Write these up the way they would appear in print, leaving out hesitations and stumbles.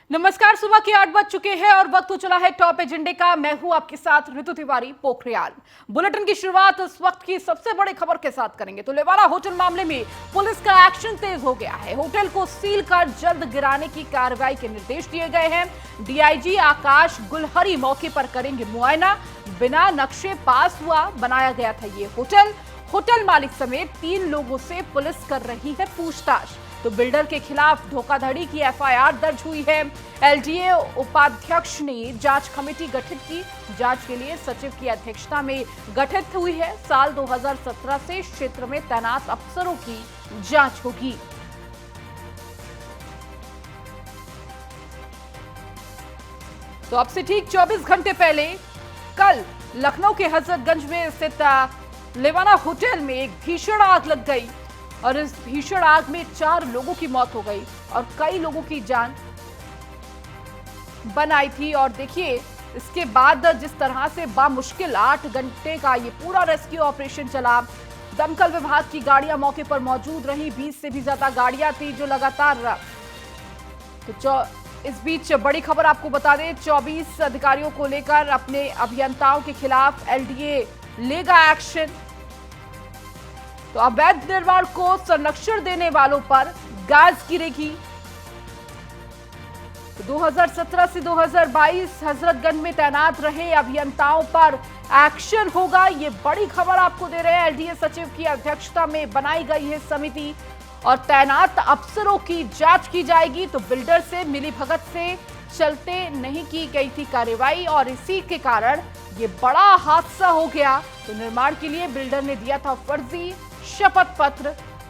नमस्कार। सुबह के 8 बज चुके हैं और वक्त हो चला है टॉप एजेंडे का। मैं हूं आपके साथ ऋतु तिवारी पोखरियाल। बुलेटिन की शुरुआत इस वक्त की सबसे बड़ी खबर के साथ करेंगे तो लेवाना होटल मामले में पुलिस का एक्शन तेज हो गया है। होटल को सील कर जल्द गिराने की कार्रवाई के निर्देश दिए गए हैं। डीआईजी आकाश गुलहरी मौके पर करेंगे मुआयना। बिना नक्शे पास हुआ बनाया गया था ये होटल मालिक समेत 3 लोगों से पुलिस कर रही है पूछताछ। तो बिल्डर के खिलाफ धोखाधड़ी की एफआईआर दर्ज हुई है। एलडीए उपाध्यक्ष ने जांच कमेटी गठित की। जांच के लिए सचिव की अध्यक्षता में गठित हुई है। साल 2017 से क्षेत्र में तैनात अफसरों की जांच होगी। तो अब से ठीक 24 घंटे पहले कल लखनऊ के हजरतगंज में स्थित लेवाना होटल में एक भीषण आग लग गई और इस भीषण आग में 4 लोगों की मौत हो गई और कई लोगों की जान बनाई थी। और देखिए इसके बाद जिस तरह से बामुश्किल 8 घंटे का ये पूरा रेस्क्यू ऑपरेशन चला। दमकल विभाग की गाड़ियां मौके पर मौजूद रही। 20 से भी ज्यादा गाड़ियां थी जो लगातार। तो इस बीच बड़ी खबर आपको बता दें, 24 अधिकारियों को लेकर अपने अभियंताओं के खिलाफ एलडीए लेगा एक्शन। तो अवैध निर्माण को संरक्षण देने वालों पर गैस गिरेगी। तो 2017 से 2022 हजरतगंज में तैनात रहे अभियंताओं पर एक्शन होगा। ये बड़ी खबर आपको दे रहे हैं। एलडीए सचिव की अध्यक्षता में बनाई गई है समिति और तैनात अफसरों की जांच की जाएगी। तो बिल्डर से मिलीभगत से चलते नहीं की गई थी कार्रवाई और इसी के कारण ये बड़ा हादसा हो गया। तो निर्माण के लिए बिल्डर ने दिया था फर्जी शपथ पत्र।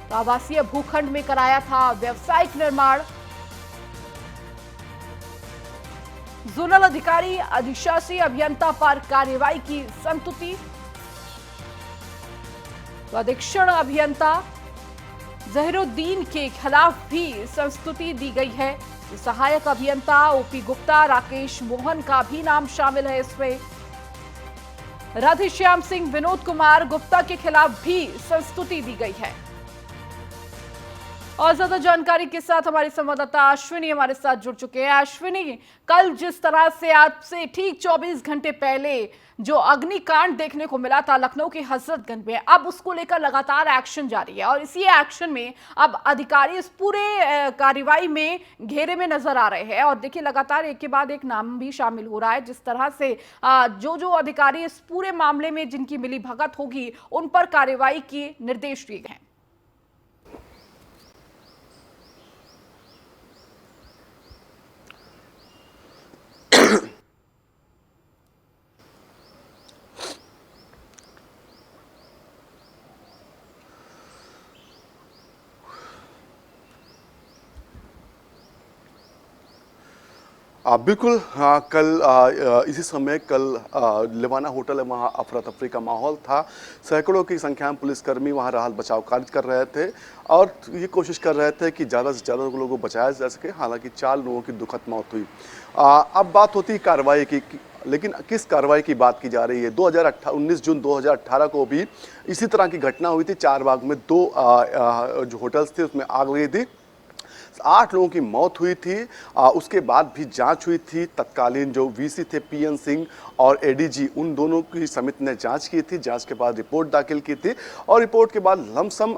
तो आवासीय भूखंड में कराया था व्यावसायिक निर्माण। जोनल अधिकारी अधिशासी अभियंता पर कार्रवाई की संस्तुति। तो अधीक्षण अभियंता जहीरुद्दीन के खिलाफ भी संस्तुति दी गई है। तो सहायक अभियंता ओपी गुप्ता, राकेश मोहन का भी नाम शामिल है इसमें। राधेश्याम सिंह, विनोद कुमार गुप्ता के खिलाफ भी संस्तुति दी गई है। और ज्यादा जानकारी के साथ हमारी संवाददाता अश्विनी हमारे साथ जुड़ चुके हैं। अश्विनी, कल जिस तरह से आज से ठीक 24 घंटे पहले जो अग्निकांड देखने को मिला था लखनऊ के हजरतगंज में, अब उसको लेकर लगातार एक्शन जारी है और इसी एक्शन में अब अधिकारी इस पूरे कार्रवाई में घेरे में नजर आ रहे हैं। और देखिए लगातार एक के बाद एक नाम भी शामिल हो रहा है। जिस तरह से जो अधिकारी इस पूरे मामले में जिनकी मिलीभगत होगी उन पर कार्रवाई के निर्देश दिए गए हैं। बिल्कुल। कल इसी समय कल लेवाना होटल है, वहाँ अफरा तफरी का माहौल था। सैकड़ों की संख्या में पुलिसकर्मी वहाँ राहत बचाव कार्य कर रहे थे और ये कोशिश कर रहे थे कि ज़्यादा से ज़्यादा लोगों को बचाया जा सके। हालांकि 4 लोगों की दुखद मौत हुई। अब बात होती है कार्रवाई की, लेकिन किस कार्रवाई की बात की जा रही है। 19 जून 2018 को भी इसी तरह की घटना हुई थी। 4 बाग में 2 जो होटल्स थे उसमें आग लगी थी। 8 लोगों की मौत हुई थी। उसके बाद भी जांच हुई थी। तत्कालीन जो वीसी थे पीएन सिंह और एडीजी, उन दोनों की समिति ने जांच की थी। जांच के बाद रिपोर्ट दाखिल की थी और रिपोर्ट के बाद लमसम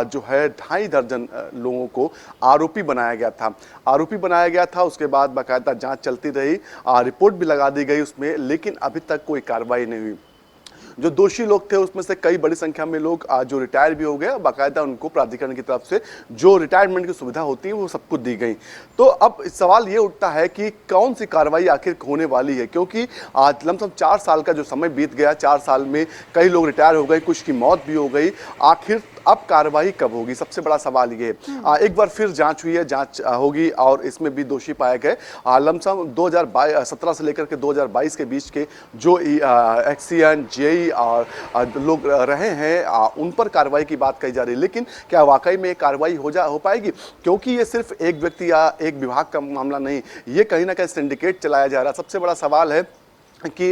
जो है 2.5 दर्जन लोगों को आरोपी बनाया गया था। उसके बाद बाकायदा जांच चलती रही, रिपोर्ट भी लगा दी गई उसमें, लेकिन अभी तक कोई कार्रवाई नहीं हुई। जो दोषी लोग थे उसमें से कई बड़ी संख्या में लोग जो रिटायर भी हो गए, बाकायदा उनको प्राधिकरण की तरफ से जो रिटायरमेंट की सुविधा होती है वो सब कुछ दी गई। तो अब सवाल ये उठता है कि कौन सी कार्रवाई आखिर होने वाली है, क्योंकि आज लमसम 4 साल का जो समय बीत गया, 4 साल में कई लोग रिटायर हो गए, कुछ की मौत भी हो गई। आखिर अब कार्रवाई कब होगी, सबसे बड़ा सवाल ये है। एक बार फिर जांच हुई है, जांच होगी और इसमें भी दोषी पाए गए। लमसम 2017 से लेकर के 2022 के बीच के जो एक्सीएन जेई और लोग रहे हैं उन पर कार्रवाई की बात कही जा रही है। लेकिन क्या वाकई में कार्रवाई हो पाएगी, क्योंकि ये सिर्फ एक व्यक्ति या एक विभाग का मामला नहीं, ये कहीं ना कहीं सिंडिकेट चलाया जा रहा है। सबसे बड़ा सवाल है कि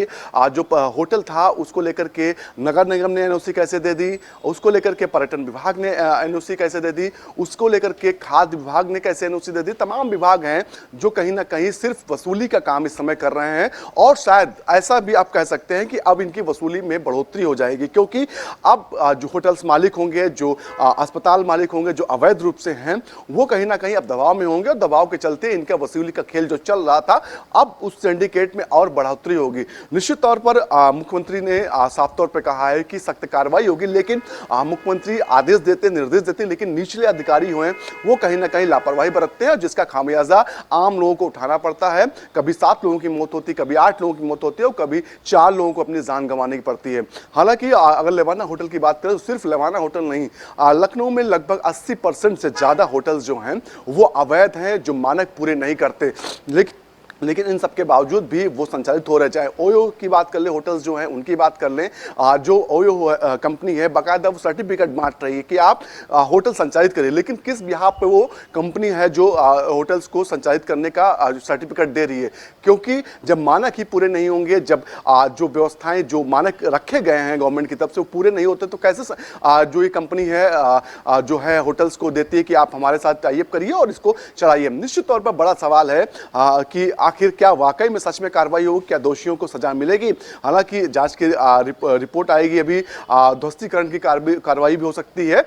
जो होटल था उसको लेकर के नगर निगम ने एनओसी कैसे दे दी, उसको लेकर के पर्यटन विभाग ने एनओसी कैसे दे दी, उसको लेकर के खाद्य विभाग ने कैसे एनओसी दे दी। तमाम विभाग हैं जो कहीं ना कहीं सिर्फ वसूली का काम इस समय कर रहे हैं और शायद ऐसा भी आप कह सकते हैं कि अब इनकी वसूली में बढ़ोतरी हो जाएगी, क्योंकि अब जो होटल्स मालिक होंगे, जो अस्पताल मालिक होंगे, जो अवैध रूप से हैं, वो कहीं ना कहीं अब दबाव में होंगे और दबाव के चलते इनका वसूली का खेल जो चल रहा था अब उस सिंडिकेट में और बढ़ोतरी होगी। निश्चित तौर पर मुख्यमंत्री ने साफ तौर पर कहा है कि सख्त कार्रवाई होगी, लेकिन मुख्यमंत्री आदेश देते, निर्देश देते, लेकिन निचले अधिकारी हुए वो कहीं ना कहीं लापरवाही बरतते हैं, जिसका खामियाजा आम लोगों को उठाना पड़ता है। कभी 7 लोगों की मौत होती, कभी 8 लोगों की मौत होती है और कभी 4 लोगों को अपनी जान गंवानी पड़ती है। हालांकि अगर लेवाना होटल की बात करें तो सिर्फ लेवाना होटल नहीं, लखनऊ में लगभग 80% से ज्यादा होटल्स जो हैं वो अवैध हैं, जो मानक पूरे नहीं करते। लेकिन इन सब के बावजूद भी वो संचालित हो रहे। चाहे ओयो की बात कर ले, होटल्स जो हैं उनकी बात कर लें, जो ओयो कंपनी है बाकायदा वो सर्टिफिकेट बांट रही है कि आप होटल संचालित करिए, लेकिन किस बिहार पे वो कंपनी है जो होटल्स को संचालित करने का सर्टिफिकेट दे रही है? क्योंकि जब मानक ही पूरे नहीं होंगे, जब जो व्यवस्थाएं, जो मानक रखे गए हैं गवर्नमेंट की तरफ से वो पूरे नहीं होते, तो कैसे जो ये कंपनी है जो है होटल्स को देती है कि आप हमारे साथ टाइप करिए और इसको चलाइए। निश्चित तौर पर बड़ा सवाल है कि आखिर क्या वाकई में सच में कार्रवाई होगी, क्या दोषियों को सजा मिलेगी? हालांकि जांच की रिपोर्ट आएगी, अभी ध्वस्तीकरण की कार्रवाई भी हो सकती है,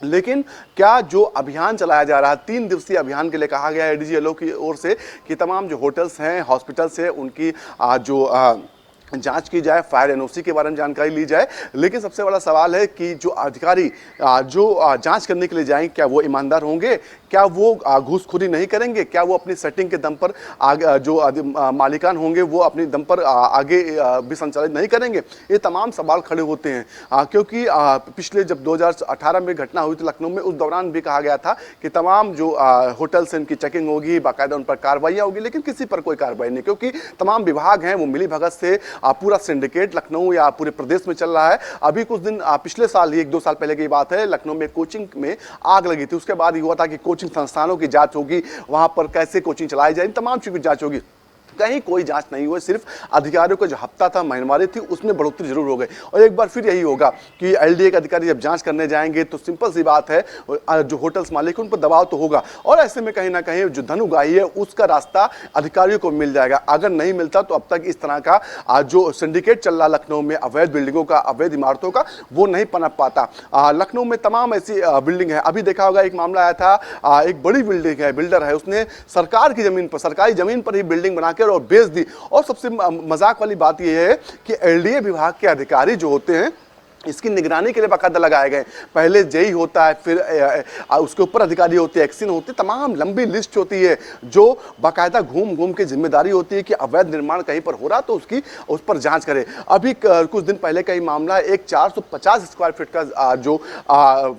लेकिन क्या जो अभियान चलाया जा रहा है, 3 दिवसीय अभियान के लिए कहा गया है डीजीएलओ की ओर से कि तमाम जो होटल्स हैं, हॉस्पिटल्स हैं, उनकी जो जांच की जाए, फायर एनओसी के बारे में जानकारी ली जाए। लेकिन सबसे बड़ा सवाल है कि जो अधिकारी जो जांच करने के लिए जाएंगे, क्या वो ईमानदार होंगे? क्या वो घूसखोरी नहीं करेंगे? क्या वो अपनी सेटिंग के दम पर आगे जो मालिकान होंगे वो अपनी दम पर आगे भी संचालित नहीं करेंगे? ये तमाम सवाल खड़े होते हैं, क्योंकि पिछले जब 2018 में घटना हुई थी लखनऊ में, उस दौरान भी कहा गया था कि तमाम जो होटल्स हैं इनकी चेकिंग होगी, बाकायदा उन पर कार्रवाइयाँ होगी, लेकिन किसी पर कोई कार्रवाई नहीं, क्योंकि तमाम विभाग हैं वो मिली भगत से पूरा सिंडिकेट लखनऊ या पूरे प्रदेश में चल रहा है। अभी कुछ दिन पिछले साल ही 1-2 साल पहले की बात है, लखनऊ में कोचिंग में आग लगी थी। उसके बाद ये हुआ था कि कोचिंग संस्थानों की जांच होगी, वहां पर कैसे कोचिंग चलाई जाए, तमाम चीजों की जांच होगी। कहीं कोई जांच नहीं हुई, सिर्फ अधिकारियों का जो हफ्ता था, महीनवारी थी, उसमें बढ़ोतरी जरूर हो गई। और एक बार फिर यही होगा कि एलडीए के अधिकारी जब जांच करने जाएंगे तो सिंपल सी बात है, जो होटल्स मालिक उन पर दबाव तो होगा और ऐसे में कहीं ना कहीं जो धन उगाही है उसका रास्ता अधिकारियों को मिल जाएगा। अगर नहीं मिलता तो अब तक इस तरह का जो सिंडिकेट चल रहा लखनऊ में अवैध बिल्डिंगों का, अवैध इमारतों का, वो नहीं पनप पाता। लखनऊ में तमाम ऐसी बिल्डिंग है। अभी देखा होगा एक मामला आया था, एक बड़ी बिल्डिंग है, बिल्डर है, उसने सरकार की जमीन पर, सरकारी जमीन पर ही बिल्डिंग बनाकर और बेच दी। और सबसे मजाक वाली बात यह है कि एलडीए विभाग के अधिकारी जो होते हैं इसकी निगरानी के लिए बाकायदा लगाए गए। पहले जेई होता है, फिर उसके ऊपर अधिकारी होते हैं, एक्सिन होते, तमाम लंबी लिस्ट होती है जो बाकायदा घूम घूम के जिम्मेदारी होती है कि अवैध निर्माण कहीं पर हो रहा तो उस पर जांच करे। अभी कुछ दिन पहले का ही मामला, एक 450 स्क्वायर फीट का जो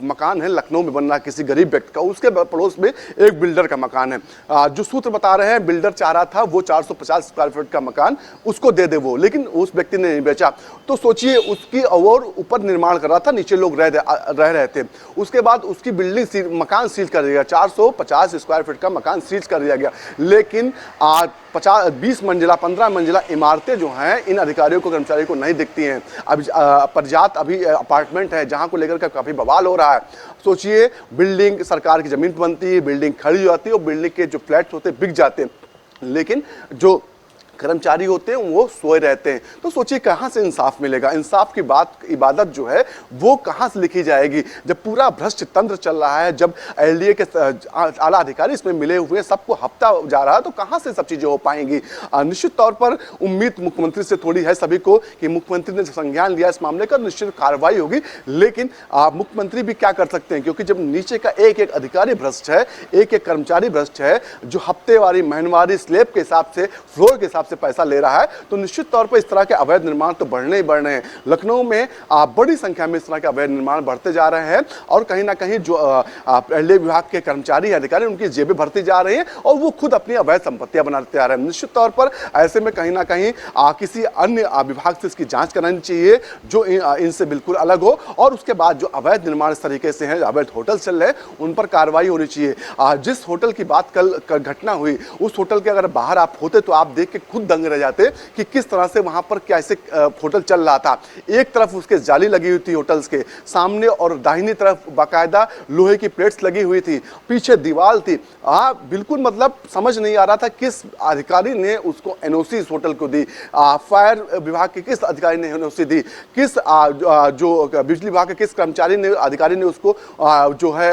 मकान है लखनऊ में बन रहा किसी गरीब व्यक्ति का, उसके पड़ोस में एक बिल्डर का मकान है। जो सूत्र बता रहे हैं, बिल्डर चाह रहा था वो 450 स्क्वायर फीट का मकान उसको दे दे वो, लेकिन उस व्यक्ति ने नहीं बेचा। तो सोचिए, उसकी और ऊपर निर्माण कर रहा था, नीचे लोग रह रहे थे। उसके बाद उसकी बिल्डिंग मकान सील कर दिया गया, 450 स्क्वायर फीट का मकान सील कर दिया गया। लेकिन 20 मंजिला 15 मंजिला इमारतें जो हैं इन अधिकारियों को, कर्मचारियों को नहीं दिखती हैं। अभी पर्याप्त अभी अपार्टमेंट है जहां को लेकर के काफी बवाल हो रहा है। सोचिए, बिल्डिंग सरकार की जमीन पर बनती है, बिल्डिंग खड़ी हो जाती है और बिल्डिंग के जो फ्लैट्स होते बिक जाते हैं, लेकिन जो कर्मचारी होते हैं वो सोए रहते हैं। तो सोचिए कहां से इंसाफ मिलेगा? इंसाफ की बात, इबादत जो है वो कहां से लिखी जाएगी जब पूरा भ्रष्ट तंत्र चल रहा है, जब एलडीए के आला अधिकारी इसमें मिले हुए, सबको हफ्ता जा रहा है, तो कहां से सब चीजें हो पाएंगी? निश्चित तौर पर उम्मीद मुख्यमंत्री से थोड़ी है सभी को कि मुख्यमंत्री ने संज्ञान लिया इस मामले का, निश्चित कार्रवाई होगी। लेकिन मुख्यमंत्री भी क्या कर सकते हैं, क्योंकि जब नीचे का एक एक अधिकारी भ्रष्ट है, एक एक कर्मचारी भ्रष्ट है, जो हफ्तेवारी, महीनवारी, स्लैब के हिसाब से, फ्लोर के हिसाब से पैसा ले रहा है, तो निश्चित तौर पर इस तरह के अवैध निर्माण तो बढ़ने ही बढ़ने हैं। लखनऊ में बड़ी संख्या में इस तरह के अवैध निर्माण बढ़ते जा रहे हैं और कहीं ना कहीं जो एलडीए विभाग के कर्मचारी अधिकारी, उनकी जेबें भरती जा रही हैं और वो खुद अपनी अवैध संपत्तियां बनाते आ रहे हैं। निश्चित तौर पर ऐसे में कहीं ना कहीं किसी अन्य विभाग से इसकी जांच करानी चाहिए जो इनसे बिल्कुल अलग हो, और उसके बाद जो अवैध निर्माण इस तरीके से हैं, अवैध होटल चल रहे हैं, उन पर कार्रवाई होनी चाहिए। जिस होटल की बात कल घटना हुई, उस होटल के अगर बाहर आप होते तो आप देख के खुद दंग रह जाते कि किस तरह से वहां पर कैसे होटल चल रहा था। एक तरफ उसके जाली लगी हुई थी होटल्स के सामने और दाहिनी तरफ बाकायदा लोहे की प्लेट्स लगी हुई थी, पीछे दीवार थी। बिल्कुल मतलब समझ नहीं आ रहा था किस अधिकारी ने उसको एनओसी इस होटल को दी, फायर विभाग के किस अधिकारी ने एनओसी दी, किस जो बिजली विभाग के किस कर्मचारी ने अधिकारी ने उसको जो है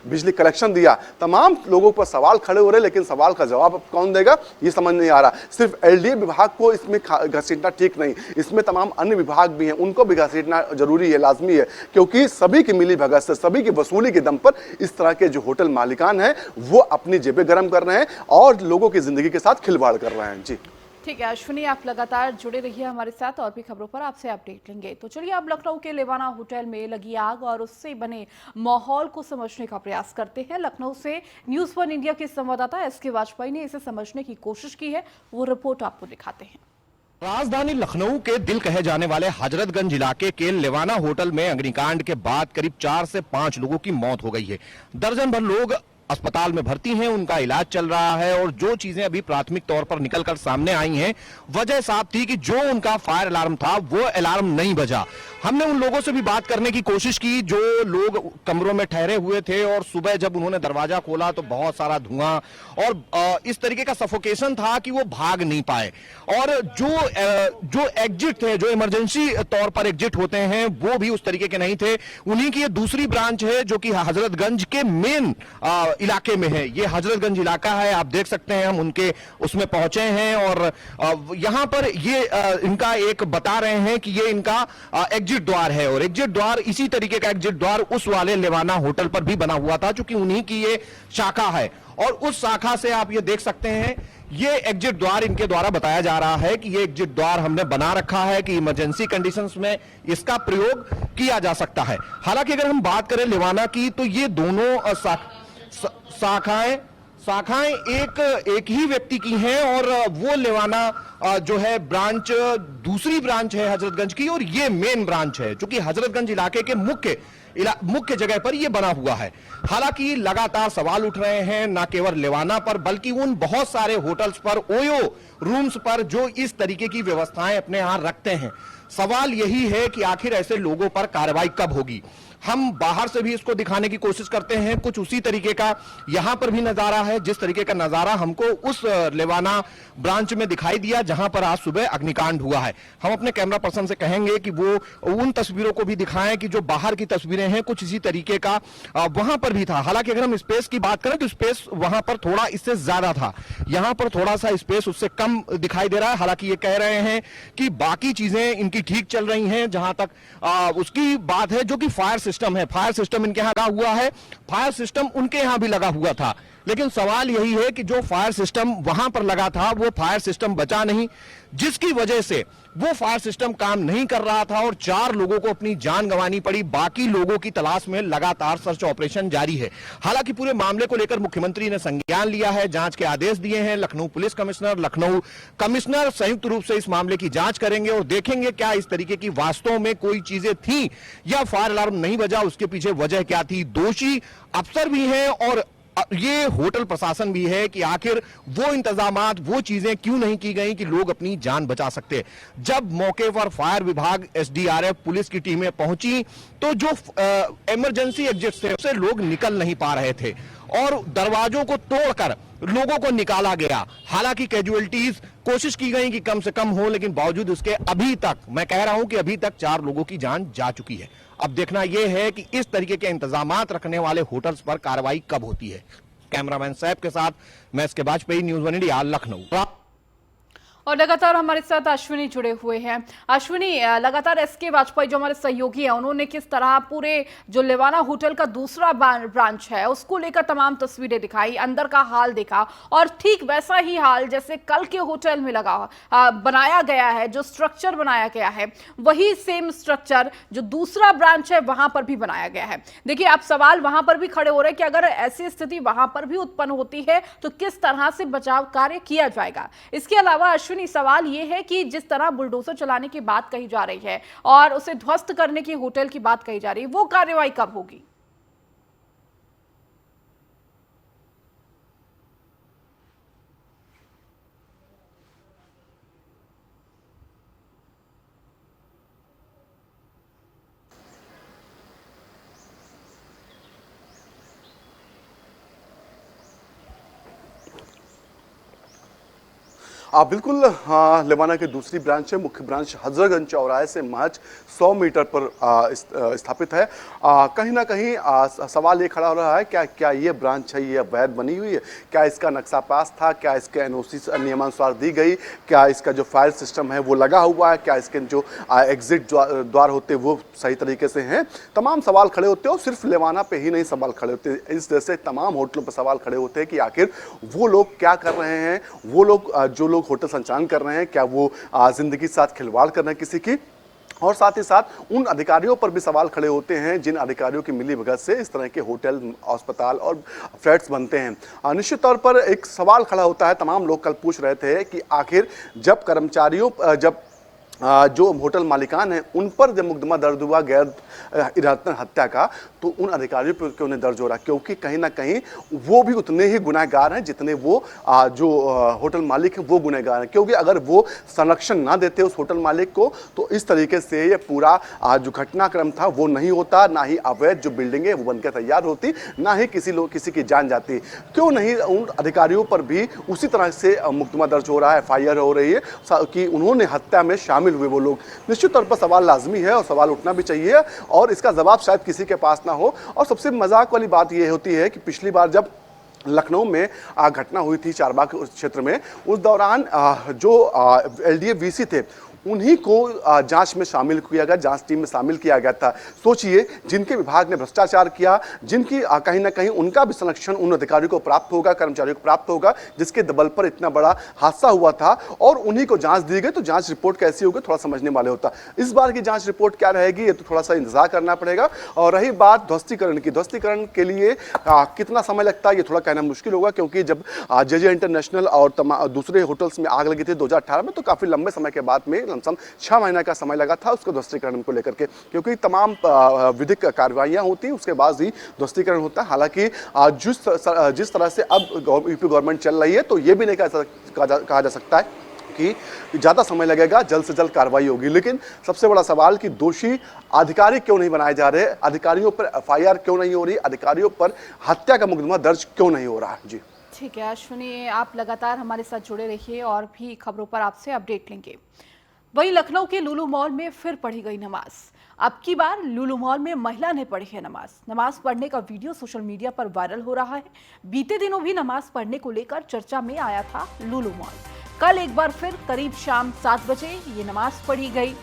बिजली कनेक्शन दिया। तमाम लोगों पर सवाल खड़े हो रहे, लेकिन सवाल का जवाब अब कौन देगा ये समझ नहीं आ रहा। सिर्फ एलडीए विभाग को इसमें घसीटना ठीक नहीं, इसमें तमाम अन्य विभाग भी हैं, उनको भी घसीटना जरूरी है, लाजमी है, क्योंकि सभी की मिली भगत से, सभी की वसूली के दम पर इस तरह के जो होटल मालिकान हैं वो अपनी जेबें गर्म कर रहे हैं और लोगों की जिंदगी के साथ खिलवाड़ कर रहे हैं। जी ठीक है अश्विनी, आप लगातार जुड़े रहिए हमारे साथ और भी खबरों पर आपसे अपडेट लेंगे। तो चलिए अब लखनऊ के लेवाना होटल में लगी आग और उससे बने माहौल को समझने का प्रयास करते हैं। लखनऊ से न्यूज़ वन इंडिया के संवाददाता एसके वाजपेयी ने इसे समझने की कोशिश की है, वो रिपोर्ट आपको दिखाते हैं। राजधानी लखनऊ के दिल कहे जाने वाले हजरतगंज इलाके के लेवाना होटल में अग्निकांड के बाद करीब 4 से 5 लोगों की मौत हो गई है। दर्जन भर लोग अस्पताल में भर्ती हैं, उनका इलाज चल रहा है और जो चीजें अभी प्राथमिक तौर पर निकलकर सामने आई हैं, वजह साफ थी कि जो उनका फायर अलार्म था वो अलार्म नहीं बजा। हमने उन लोगों से भी बात करने की कोशिश की जो लोग कमरों में ठहरे हुए थे और सुबह जब उन्होंने दरवाजा खोला तो बहुत सारा धुआं और इस तरीके का सफोकेशन था कि वो भाग नहीं पाए। और जो एग्जिट थे, जो इमरजेंसी तौर पर एग्जिट होते हैं, वो भी उस तरीके के नहीं थे। उन्हीं की ये दूसरी ब्रांच है जो कि हजरतगंज के मेन इलाके में है। ये हजरतगंज इलाका है, आप देख सकते हैं, हम उनके उसमें पहुंचे हैं और यहां पर ये इनका एक बता रहे हैं कि ये इनका एग्जिट द्वार है और एग्जिट द्वार इसी तरीके का एग्जिट द्वार उस वाले लेवाना होटल पर भी बना हुआ था, क्योंकि उन्हीं की ये शाखा है। और उस शाखा से आप ये देख सकते हैं, ये एग्जिट द्वार इनके द्वारा बताया जा रहा है कि ये एग्जिट द्वार हमने बना रखा है कि इमरजेंसी कंडीशंस में इसका प्रयोग किया जा सकता है। हालांकि अगर हम बात करें लेवाना की तो ये दोनों शाखाएं एक ही व्यक्ति की हैं और वो लेवाना जो है ब्रांच दूसरी ब्रांच है हजरतगंज की और ये मेन ब्रांच है, जो कि हजरतगंज इलाके के मुख्य जगह पर यह बना हुआ है। हालांकि लगातार सवाल उठ रहे हैं न केवल लेवाना पर बल्कि उन बहुत सारे होटल्स पर, ओयो रूम्स पर जो इस तरीके की व्यवस्थाएं अपने यहां रखते हैं। सवाल यही है कि आखिर ऐसे लोगों पर कार्रवाई कब होगी। हम बाहर से भी इसको दिखाने की कोशिश करते हैं, कुछ उसी तरीके का यहां पर भी नजारा है जिस तरीके का नजारा हमको उस लेवाना ब्रांच में दिखाई दिया जहां पर आज सुबह अग्निकांड हुआ है। हम अपने कैमरा पर्सन से कहेंगे कि वो उन तस्वीरों को भी दिखाएं कि जो बाहर की तस्वीरें हैं, कुछ इसी तरीके का वहां पर भी था। हालांकि अगर हम स्पेस की बात करें तो स्पेस वहां पर थोड़ा इससे ज्यादा था, यहां पर थोड़ा सा स्पेस उससे कम दिखाई दे रहा है। हालांकि ये कह रहे हैं कि बाकी चीजें इनकी ठीक चल रही हैं, जहां तक उसकी बात है जो कि फायर सिस्टम है, फायर सिस्टम इनके यहां लगा हुआ है, फायर सिस्टम उनके यहां भी लगा हुआ था। लेकिन सवाल यही है कि जो फायर सिस्टम वहां पर लगा था वो फायर सिस्टम बचा नहीं, जिसकी वजह से वो फायर सिस्टम काम नहीं कर रहा था और 4 लोगों को अपनी जान गंवानी पड़ी। बाकी लोगों की तलाश में लगातार सर्च ऑपरेशन जारी है। हालांकि पूरे मामले को लेकर मुख्यमंत्री ने संज्ञान लिया है, जांच के आदेश दिए हैं। Lucknow police commissioner, Lucknow commissioner संयुक्त रूप से इस मामले की जांच करेंगे और देखेंगे क्या इस तरीके की वास्तव में कोई चीजें थी या फायर अलार्म नहीं बजा, उसके पीछे वजह क्या थी। दोषी अफसर भी हैं और ये होटल प्रशासन भी है कि आखिर वो इंतजामात, वो चीजें क्यों नहीं की गई कि लोग अपनी जान बचा सकते। जब मौके पर फायर विभाग, एसडीआरएफ, पुलिस की टीमें पहुंची तो जो इमरजेंसी एग्जिट थे उससे लोग निकल नहीं पा रहे थे और दरवाजों को तोड़कर लोगों को निकाला गया। हालांकि कैजुअलिटीज कोशिश की गई कि कम से कम हो, लेकिन बावजूद उसके अभी तक, मैं कह रहा हूं कि अभी तक 4 लोगों की जान जा चुकी है। अब देखना यह है कि इस तरीके के इंतजामात रखने वाले होटल्स पर कार्रवाई कब होती है। कैमरामैन सैफ के साथ मैं S K Vajpayee, News One India, Lucknow. और लगातार हमारे साथ अश्विनी जुड़े हुए हैं। अश्विनी, लगातार एसके वाजपेयी जो हमारे सहयोगी हैं, उन्होंने किस तरह पूरे जो लेवाना होटल का दूसरा ब्रांच है उसको लेकर तमाम तस्वीरें दिखाई, अंदर का हाल देखा और ठीक वैसा ही हाल जैसे कल के होटल में बनाया गया है, जो स्ट्रक्चर बनाया गया है वही सेम स्ट्रक्चर जो दूसरा ब्रांच है वहां पर भी बनाया गया है। देखिए, अब सवाल वहां पर भी खड़े हो रहे हैं कि अगर ऐसी स्थिति वहां पर भी उत्पन्न होती है तो किस तरह से बचाव कार्य किया जाएगा। इसके अलावा अश्विनी, सवाल यह है कि जिस तरह बुलडोजर चलाने की बात कही जा रही है और उसे ध्वस्त करने की होटल की बात कही जा रही है, वो कार्रवाई कब होगी? बिल्कुल हाँ, लेवाना की दूसरी ब्रांच है। मुख्य ब्रांच हजरतगंज चौराहे से महज 100 मीटर पर स्थापित है। कहीं ना कहीं सवाल ये खड़ा हो रहा है, क्या क्या ये ब्रांच है, ये अवैध बनी हुई है? क्या इसका नक्शा पास था? क्या इसके एनओसी नियमानुसार दी गई? क्या इसका जो फायर सिस्टम है वो लगा हुआ है? क्या इसके जो एग्जिट द्वार होते वो सही तरीके से हैं? तमाम सवाल खड़े होते हैं और सिर्फ लेवाना पे ही नहीं सवाल खड़े होते, इस तरह से तमाम होटलों पर सवाल खड़े होते हैं कि आखिर वो लोग क्या कर रहे हैं, वो लोग जो लोग होटल संचालन कर रहे हैं, क्या वो जिंदगी के साथ खिलवाड़ कर रहे हैं किसी की? और साथ ही साथ उन अधिकारियों पर भी सवाल खड़े होते हैं जिन अधिकारियों की मिलीभगत से इस तरह के होटल, अस्पताल और फ्लैट्स बनते हैं। निश्चित तौर पर एक सवाल खड़ा होता है, तमाम लोग कल पूछ रहे थे कि आखिर जब कर्मचारियों जब जो होटल मालिकान हैं उन पर जब मुकदमा दर्ज हुआ गैर इरादतन हत्या का, तो उन अधिकारियों पर क्यों नहीं दर्ज हो रहा? क्योंकि कहीं ना कहीं वो भी उतने ही गुनहगार हैं जितने वो जो होटल मालिक हैं वो गुनहगार हैं। क्योंकि अगर वो संरक्षण ना देते उस होटल मालिक को तो इस तरीके से ये पूरा जो घटनाक्रम था वो नहीं होता, ना ही अवैध जो बिल्डिंग है वो बनकर तैयार होती, ना ही किसी की जान जाती। क्यों नहीं उन अधिकारियों पर भी उसी तरह से मुकदमा दर्ज हो रहा है, FIR हो रही है कि उन्होंने हत्या में शामिल हुए वो लोग? निश्चित तौर पर सवाल लाजमी है और सवाल उठना भी चाहिए और इसका जवाब शायद किसी के पास ना हो। और सबसे मजाक वाली बात यह होती है कि पिछली बार जब लखनऊ में घटना हुई थी चारबाग क्षेत्र में, उस दौरान जो LDA VC थे उन्हीं को जांच में शामिल किया गया, जांच टीम में शामिल किया गया था। सोचिए, जिनके विभाग ने भ्रष्टाचार किया, जिनकी कहीं ना कहीं उनका भी संरक्षण उन अधिकारियों को प्राप्त होगा, कर्मचारियों को प्राप्त होगा, जिसके दबल पर इतना बड़ा हादसा हुआ था और उन्हीं को जांच दी गई, तो जांच रिपोर्ट कैसी होगी थोड़ा समझने वाले होता। इस बार की जांच रिपोर्ट क्या रहेगी ये तो थोड़ा सा इंतजार करना पड़ेगा। और रही बात ध्वस्तीकरण की, ध्वस्तीकरण के लिए कितना समय लगता है ये थोड़ा कहना मुश्किल होगा, क्योंकि जब JJ इंटरनेशनल और दूसरे होटल्स में आग लगी थी 2018 में, तो काफी लंबे समय के बाद में लमसम 6 महीने का समय लगा था उसको ध्वस्तीकरण को लेकर के, क्योंकि तमाम विधिक कार्रवाइयां होती हैं उसके बाद ही ध्वस्तीकरण होता है। हालांकि जिस तरह से अब यूपी गवर्नमेंट चल रही है तो ये भी नहीं कहा जा सकता है कि ज़्यादा समय लगेगा, जल्द से जल्द कार्रवाई होगी। लेकिन सबसे बड़ा सवाल कि दोषी अधिकारी क्यों नहीं बनाए जा रहे, अधिकारियों पर FIR क्यों नहीं हो रही, अधिकारियों पर हत्या का मुकदमा दर्ज क्यों नहीं हो रहा? जी ठीक है अश्विनी, आप लगातार हमारे साथ जुड़े रहिए और भी खबरों पर आपसे अपडेट लेंगे। वहीं लखनऊ के लुलु मॉल में फिर पढ़ी गई नमाज। अब की बार लुलु मॉल में महिला ने पढ़ी है नमाज पढ़ने का वीडियो सोशल मीडिया पर वायरल हो रहा है। बीते दिनों भी नमाज पढ़ने को लेकर चर्चा में आया था लुलु मॉल। कल एक बार फिर करीब शाम 7 बजे ये नमाज पढ़ी गई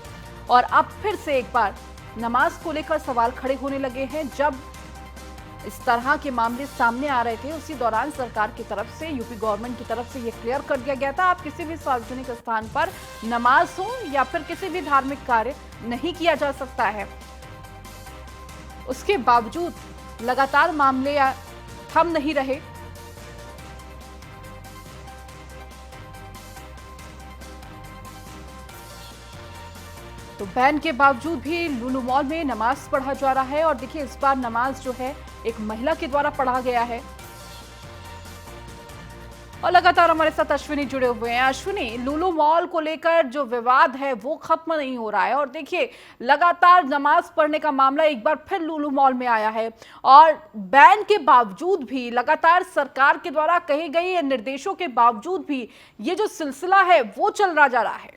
और अब फिर से एक बार नमाज को लेकर सवाल खड़े होने लगे हैं। जब इस तरह के मामले सामने आ रहे थे उसी दौरान सरकार की तरफ से, यूपी गवर्नमेंट की तरफ से ये क्लियर कर दिया गया था, आप किसी भी सार्वजनिक स्थान पर नमाज हो या फिर किसी भी धार्मिक कार्य नहीं किया जा सकता है। उसके बावजूद लगातार मामले थम नहीं रहे। तो बैन के बावजूद भी लुलु मॉल में नमाज पढ़ा जा रहा है और देखिए इस बार नमाज जो है एक महिला के द्वारा पढ़ा गया है। और लगातार हमारे साथ अश्विनी जुड़े हुए हैं। अश्विनी, लुलु मॉल को लेकर जो विवाद है वो खत्म नहीं हो रहा है और देखिए लगातार नमाज पढ़ने का मामला एक बार फिर लुलु मॉल में आया है और बैन के बावजूद भी, लगातार सरकार के द्वारा कहे गए निर्देशों के बावजूद भी ये जो सिलसिला है वो चल रहा जा रहा है।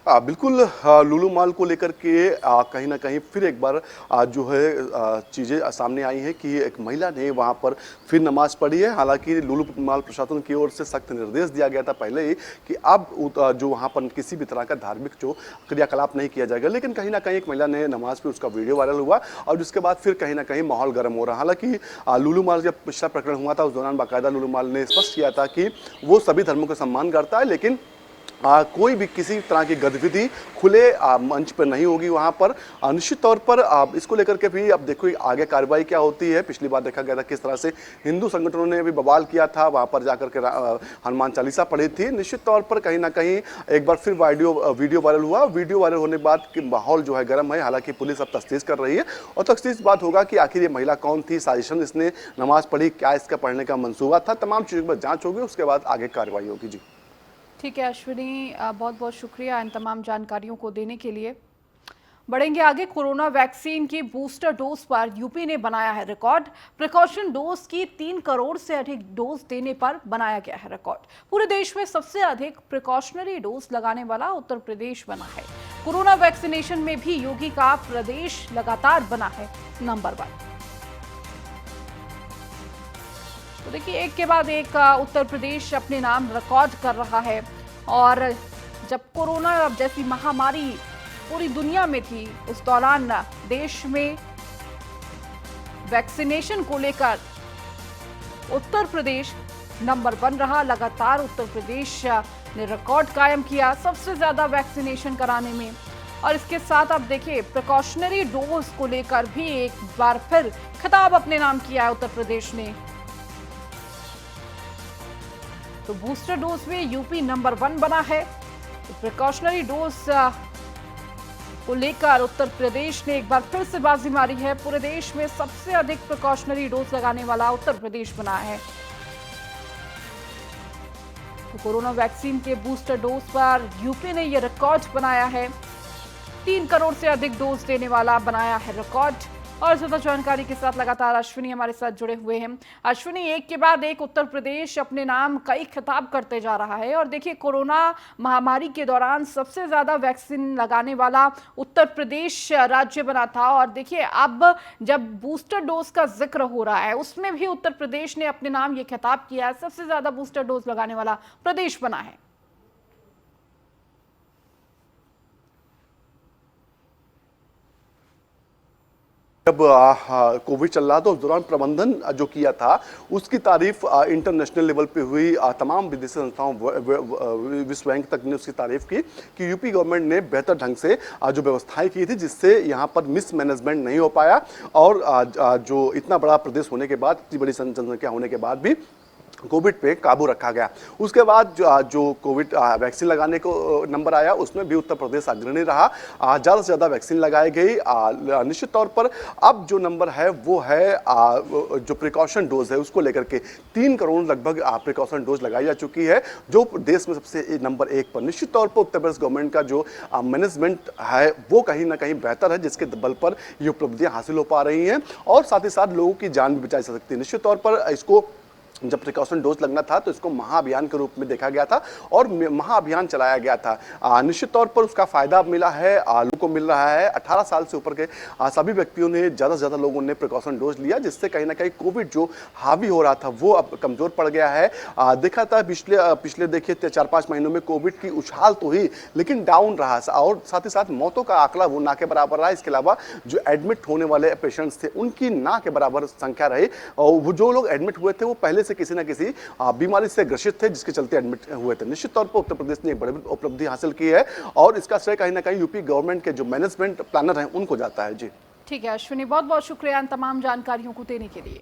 बिल्कुल लुलु मॉल को लेकर के कहीं ना कहीं फिर एक बार जो है चीज़ें सामने आई हैं कि एक महिला ने वहां पर फिर नमाज पढ़ी है। हालांकि लुलु मॉल प्रशासन की ओर से सख्त निर्देश दिया गया था पहले ही कि अब जो वहां पर किसी भी तरह का धार्मिक जो क्रियाकलाप नहीं किया जाएगा, लेकिन कहीं ना कहीं एक महिला ने नमाज पे उसका वीडियो वायरल हुआ और जिसके बाद फिर कहीं ना कहीं माहौल गर्म हो रहा। हालांकि लुलु मॉल जब पिछला प्रकरण हुआ था उस दौरान बाकायदा लुलु मॉल ने स्पष्ट किया था कि वो सभी धर्मों का सम्मान करता है, लेकिन कोई भी किसी तरह की गतिविधि खुले मंच पर नहीं होगी वहां पर। निश्चित तौर पर इसको लेकर के भी अब देखो आगे कार्रवाई क्या होती है। पिछली बार देखा गया था किस तरह से हिंदू संगठनों ने भी बवाल किया था, वहां पर जाकर के हनुमान चालीसा पढ़ी थी। निश्चित तौर पर कहीं ना कहीं एक बार फिर वीडियो वायरल हुआ। वीडियो वायरल होने के बाद माहौल जो है गर्म है। हालांकि पुलिस अब तफ्तीश कर रही है और तफ्तीश बात होगा कि आखिर ये महिला कौन थी, साजिशन इसने नमाज पढ़ी, क्या इसका पढ़ने का मंसूबा था, तमाम चीज़ों पर जांच होगी, उसके बाद आगे कार्रवाई होगी। जी ठीक है अश्विनी, बहुत बहुत शुक्रिया इन तमाम जानकारियों को देने के लिए। बढ़ेंगे आगे। कोरोना वैक्सीन की बूस्टर डोज पर यूपी ने बनाया है रिकॉर्ड। प्रिकॉशन डोज की 3 करोड़ से अधिक डोज देने पर बनाया गया है रिकॉर्ड। पूरे देश में सबसे अधिक प्रिकॉशनरी डोज लगाने वाला उत्तर प्रदेश बना है। कोरोना वैक्सीनेशन में भी योगी का प्रदेश लगातार बना है नंबर 1। तो देखिए एक के बाद एक उत्तर प्रदेश अपने नाम रिकॉर्ड कर रहा है। और जब कोरोना जैसी महामारी पूरी दुनिया में थी, उस दौरान देश में वैक्सीनेशन को लेकर उत्तर प्रदेश नंबर 1 रहा। लगातार उत्तर प्रदेश ने रिकॉर्ड कायम किया सबसे ज्यादा वैक्सीनेशन कराने में। और इसके साथ आप देखिए प्रिकॉशनरी डोज को लेकर भी एक बार फिर खिताब अपने नाम किया है उत्तर प्रदेश ने। तो बूस्टर डोज में यूपी नंबर 1 बना है। तो प्रिकॉशनरी डोज को लेकर उत्तर प्रदेश ने एक बार फिर से बाजी मारी है। पूरे देश में सबसे अधिक प्रिकॉशनरी डोज लगाने वाला उत्तर प्रदेश बना है। तो कोरोना वैक्सीन के बूस्टर डोज पर यूपी ने यह रिकॉर्ड बनाया है। 3 करोड़ से अधिक डोज देने वाला बनाया है रिकॉर्ड। और ज्यादा जानकारी के साथ लगातार अश्विनी हमारे साथ जुड़े हुए हैं। अश्विनी, एक के बाद एक उत्तर प्रदेश अपने नाम कई खिताब करते जा रहा है। और देखिए कोरोना महामारी के दौरान सबसे ज्यादा वैक्सीन लगाने वाला उत्तर प्रदेश राज्य बना था। और देखिए अब जब बूस्टर डोज का जिक्र हो रहा है, उसमें भी उत्तर प्रदेश ने अपने नाम ये खिताब किया है, सबसे ज्यादा बूस्टर डोज लगाने वाला प्रदेश बना है। जब कोविड चल रहा था उस दौरान प्रबंधन जो किया था उसकी तारीफ इंटरनेशनल लेवल पे हुई। तमाम विदेशी संस्थाओं विश्व बैंक तक ने उसकी तारीफ की कि यूपी गवर्नमेंट ने बेहतर ढंग से जो व्यवस्थाएं की थी, जिससे यहाँ पर मिसमैनेजमेंट नहीं हो पाया। और जो इतना बड़ा प्रदेश होने के बाद, इतनी बड़ी जनसंख्या होने के बाद भी कोविड पे काबू रखा गया। उसके बाद जो कोविड वैक्सीन लगाने को नंबर आया, उसमें भी उत्तर प्रदेश अग्रणी रहा। ज़्यादा से ज़्यादा वैक्सीन लगाई गई। निश्चित तौर पर अब जो नंबर है वो है जो प्रिकॉशन डोज है उसको लेकर के 3 करोड़ लगभग प्रिकॉशन डोज लगाई जा चुकी है, जो देश में सबसे नंबर 1 पर। निश्चित तौर पर उत्तर प्रदेश गवर्नमेंट का जो मैनेजमेंट है वो कहीं ना कहीं बेहतर है, जिसके बल पर ये उपलब्धियाँ हासिल हो पा रही हैं। और साथ ही साथ लोगों की जान भी बचाई जा सकती है। निश्चित तौर पर इसको जब प्रिकॉशन डोज लगना था तो इसको महाअभियान के रूप में देखा गया था और महाअभियान चलाया गया था। निश्चित तौर पर उसका फायदा मिला है, लोगों को मिल रहा है। 18 साल से ऊपर के सभी व्यक्तियों ने, ज़्यादा से ज़्यादा लोगों ने प्रिकॉशन डोज लिया, जिससे कहीं ना कहीं कोविड जो हावी हो रहा था वो अब कमज़ोर पड़ गया है। देखा था पिछले देखिए 4-5 महीनों में कोविड की उछाल तो हुई, लेकिन डाउन रहा। और साथ ही साथ मौतों का आंकड़ा वो ना के बराबर रहा। इसके अलावा जो एडमिट होने वाले पेशेंट्स थे उनकी ना के बराबर संख्या रही। और वो जो लोग एडमिट हुए थे वो पहले से किसी न किसी बीमारी से ग्रसित थे, जिसके चलते एडमिट हुए थे। निश्चित तौर पर उत्तर प्रदेश ने एक बड़ी उपलब्धि हासिल की है और इसका श्रेय कहीं ना कहीं यूपी गवर्नमेंट के जो मैनेजमेंट प्लानर हैं उनको जाता है। जी ठीक है अश्विनी, बहुत बहुत शुक्रिया इन तमाम जानकारियों को देने के लिए।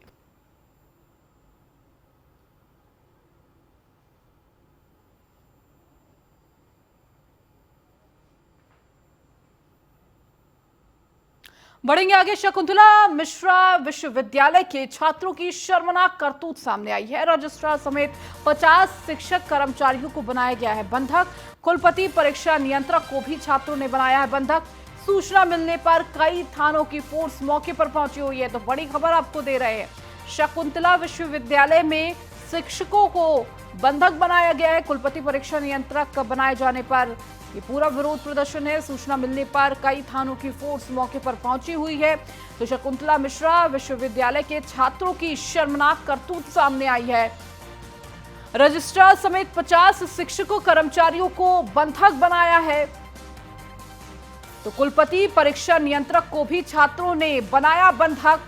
बढ़ेंगे आगे। शकुंतला मिश्रा विश्वविद्यालय के छात्रों की शर्मनाक करतूत सामने आई है। रजिस्ट्रार समेत 50 शिक्षक कर्मचारियों को बनाया गया है बंधक। कुलपति परीक्षा नियंत्रक को भी छात्रों ने बनाया है बंधक। सूचना मिलने पर कई थानों की फोर्स मौके पर पहुंची हुई है। तो बड़ी खबर आपको दे रहे हैं, शकुंतला विश्वविद्यालय में शिक्षकों को बंधक बनाया गया है। कुलपति परीक्षा नियंत्रक बनाए जाने पर ये पूरा विरोध प्रदर्शन है। सूचना मिलने पर कई थानों की फोर्स मौके पर पहुंची हुई है। तो शकुंतला मिश्रा विश्वविद्यालय के छात्रों की शर्मनाक करतूत सामने आई है। रजिस्ट्रार समेत 50 शिक्षकों कर्मचारियों को बंधक बनाया है। तो कुलपति परीक्षा नियंत्रक को भी छात्रों ने बनाया बंधक।